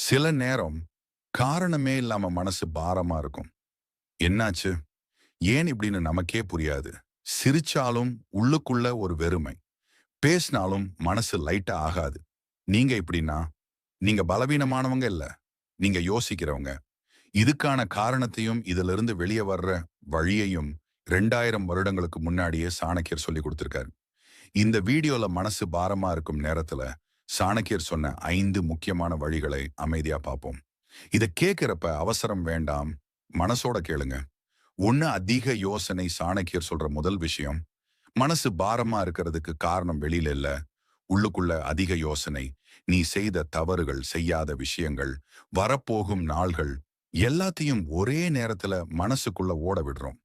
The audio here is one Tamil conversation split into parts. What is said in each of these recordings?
சில நேரம் காரணமே இல்லாம மனசு பாரமா இருக்கும். என்னாச்சு? ஏன் இப்படின்னு நமக்கே புரியாது. சிரிச்சாலும் உள்ளுக்குள்ள ஒரு வெறுமை. பேசினாலும் மனசு லைட்டா ஆகாது. நீங்க இப்படின்னா, நீங்க பலவீனமானவங்க இல்ல. நீங்க யோசிக்கிறவங்க. இதுக்கான காரணத்தையும் இதிலிருந்து வெளியே வர்ற வழியையும் 2000 வருடங்களுக்கு முன்னாடியே சாணக்கியர் சொல்லி கொடுத்திருக்காரு. இந்த வீடியோல மனசு பாரமா இருக்கும் நேரத்துல சாணக்கியர் சொன்ன 5 முக்கியமான வழிகளை அமைதியா பார்ப்போம். இத கேட்கிறப்ப அவசரம் வேண்டாம், மனசோட கேளுங்க. ஒண்ணு அதிக யோசனை. சாணக்கியர் சொல்ற முதல் விஷயம், மனசு பாரமா இருக்கிறதுக்கு காரணம் வெளியில இல்ல, உள்ளுக்குள்ள அதிக யோசனை. நீ செய்த தவறுகள், செய்யாத விஷயங்கள், வரப்போகும் நாள்கள் எல்லாத்தையும் ஒரே நேரத்துல மனசுக்குள்ள ஓட விடுறோம்.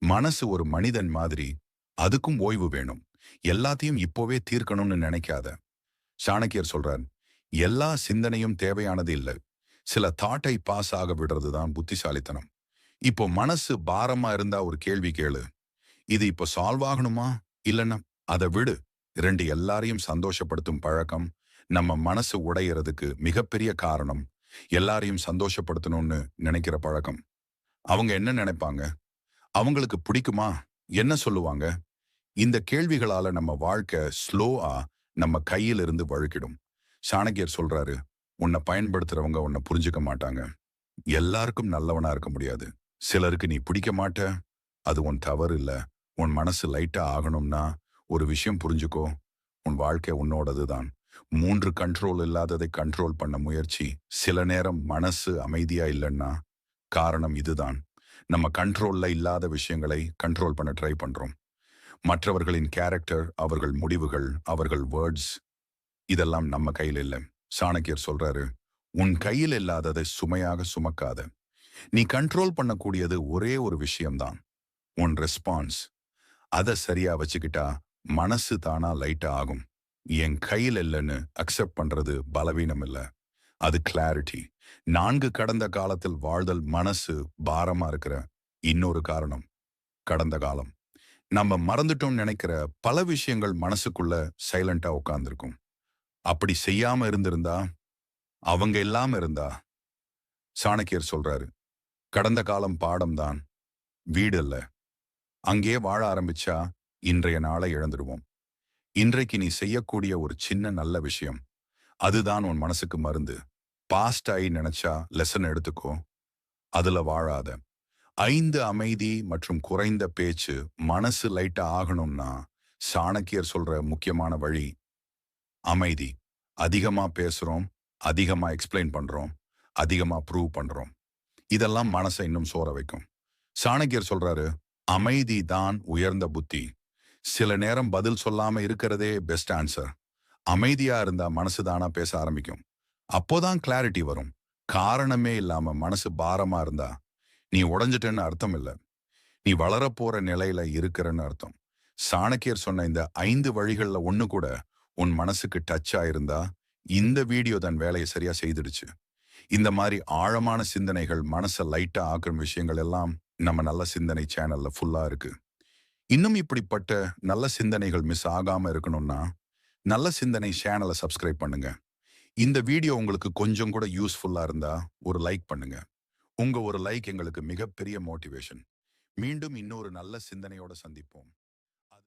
மனசு ஒரு மனிதன் மாதிரி, அதுக்கும் ஓய்வு வேணும். எல்லாத்தையும் இப்போவே தீர்க்கணும்னு நினைக்காத. சாணக்கியர் சொல்றார், எல்லா சிந்தனையும் தேவையானது இல்ல. சில தாட்டை பாஸ் ஆக விடுறதுதான் புத்திசாலித்தனம். இப்போ மனசு பாரமா இருந்தா ஒரு கேள்வி கேளு. இது இப்போ சால்வ் ஆகணுமா? இல்லைன்னா அதை விடு. எல்லாரையும் சந்தோஷப்படுத்தும் பழக்கம் நம்ம மனசு உடையறதுக்கு மிகப்பெரிய காரணம். எல்லாரையும் சந்தோஷப்படுத்தணும்னு நினைக்கிற பழக்கம். அவங்க என்ன நினைப்பாங்க? அவங்களுக்கு பிடிக்குமா? என்ன சொல்லுவாங்க? இந்த கேள்விகளால நம்ம வாழ்க்கை ஸ்லோவா நம்ம கையிலிருந்து வழுக்கிடும். சாணக்கியர் சொல்றாரு, உன்னை பயன்படுத்துறவங்க உன்னை புரிஞ்சுக்க மாட்டாங்க. எல்லாருக்கும் நல்லவனா இருக்க முடியாது. சிலருக்கு நீ பிடிக்க மாட்ட, அது உன் தவறு இல்ல. உன் மனசு லைட்டா ஆகணும்னா ஒரு விஷயம் புரிஞ்சுக்கோ, உன் வாழ்க்கை உன்னோடதுதான். 3 கண்ட்ரோல் இல்லாததை கண்ட்ரோல் பண்ண முயற்சி. சில நேரம் மனசு அமைதியா இல்லைன்னா காரணம் இதுதான். நம்ம கண்ட்ரோல்ல இல்லாத விஷயங்களை கண்ட்ரோல் பண்ண ட்ரை பண்றோம். மற்றவர்களின் கேரக்டர், அவர்கள் முடிவுகள், அவர்கள் வேர்ட்ஸ், இதெல்லாம் நம்ம கையில் இல்லை. சாணக்கியர் சொல்றாரு, உன் கையில் இல்லாததை சுமையாக சுமக்காத. நீ கண்ட்ரோல் பண்ணக்கூடியது ஒரே ஒரு விஷயம்தான், உன் ரெஸ்பான்ஸ். அதை சரியா வச்சுக்கிட்டா மனசு தானா லைட்டா ஆகும். என் கையில் இல்லைன்னு அக்செப்ட் பண்றது பலவீனம் இல்ல, அது கிளாரிட்டி. 4 கடந்த காலத்தில் வாழ்தல் மனசு பாரமா இருக்கிற இன்னொரு காரணம், கடந்த காலம். நம்ம மறந்துட்டோம் நினைக்கிற பல விஷயங்கள் மனசுக்குள்ள சைலண்டா உட்கார்ந்துருக்கும். அப்படி செய்யாம இருந்திருந்தா, அவங்க இல்லாம இருந்தா. சாணக்கியர் சொல்றாரு, கடந்த காலம் பாடம் தான், வீடு இல்ல. அங்கே வாழ ஆரம்பிச்சா இன்றைய நாளை இழந்துடுவோம். இன்றைக்கு நீ செய்யக்கூடிய ஒரு சின்ன நல்ல விஷயம், அதுதான் உன் மனசுக்கு மருந்து. பாஸ்ட் ஆகி நினைச்சா லெசன் எடுத்துக்கோ, அதுல வாழாத. 5 அமைதி மற்றும் குறைந்த பேச்சு. மனசு லைட்டா ஆகணும்னா சாணக்கியர் சொல்ற முக்கியமான வழி அமைதி. அதிகமா பேசுறோம், அதிகமா எக்ஸ்பிளைன் பண்றோம், அதிகமா ப்ரூவ் பண்றோம். இதெல்லாம் மனசை இன்னும் சோர வைக்கும். சாணக்கியர் சொல்றாரு, அமைதி தான் உயர்ந்த புத்தி. சில நேரம் பதில் சொல்லாம இருக்கிறதே பெஸ்ட் ஆன்சர். அமைதியா இருந்தா மனசு தானா பேச ஆரம்பிக்கும். அப்போதான் கிளாரிட்டி வரும். காரணமே இல்லாம மனசு பாரமா இருந்தா நீ உடைஞ்சிட்டேன்னு அர்த்தம் இல்ல, நீ வளரப்போற நிலையில இருக்கிறன்னு அர்த்தம். சாணக்கியர் சொன்ன இந்த 5 வழிகள்ல ஒண்ணு கூட உன் மனசுக்கு டச் ஆயிருந்தா இந்த வீடியோ தன் வேலையை சரியா செய்திடுச்சு. இந்த மாதிரி ஆழமான சிந்தனைகள், மனசை லைட்டா ஆக்குற விஷயங்கள் எல்லாம் நம்ம நல்ல சிந்தனை சேனல்ல ஃபுல்லா இருக்கு. இன்னும் இப்படிப்பட்ட நல்ல சிந்தனைகள் மிஸ் ஆகாம இருக்கணும்னா நல்ல சிந்தனை சேனலை சப்ஸ்கிரைப் பண்ணுங்க. இந்த வீடியோ உங்களுக்கு கொஞ்சம் கூட யூஸ்ஃபுல்லா இருந்தா ஒரு லைக் பண்ணுங்க. உங்க ஒரு லைக் எங்களுக்கு மிகப்பெரிய மோட்டிவேஷன். மீண்டும் இன்னொரு நல்ல சிந்தனையோட சந்திப்போம்.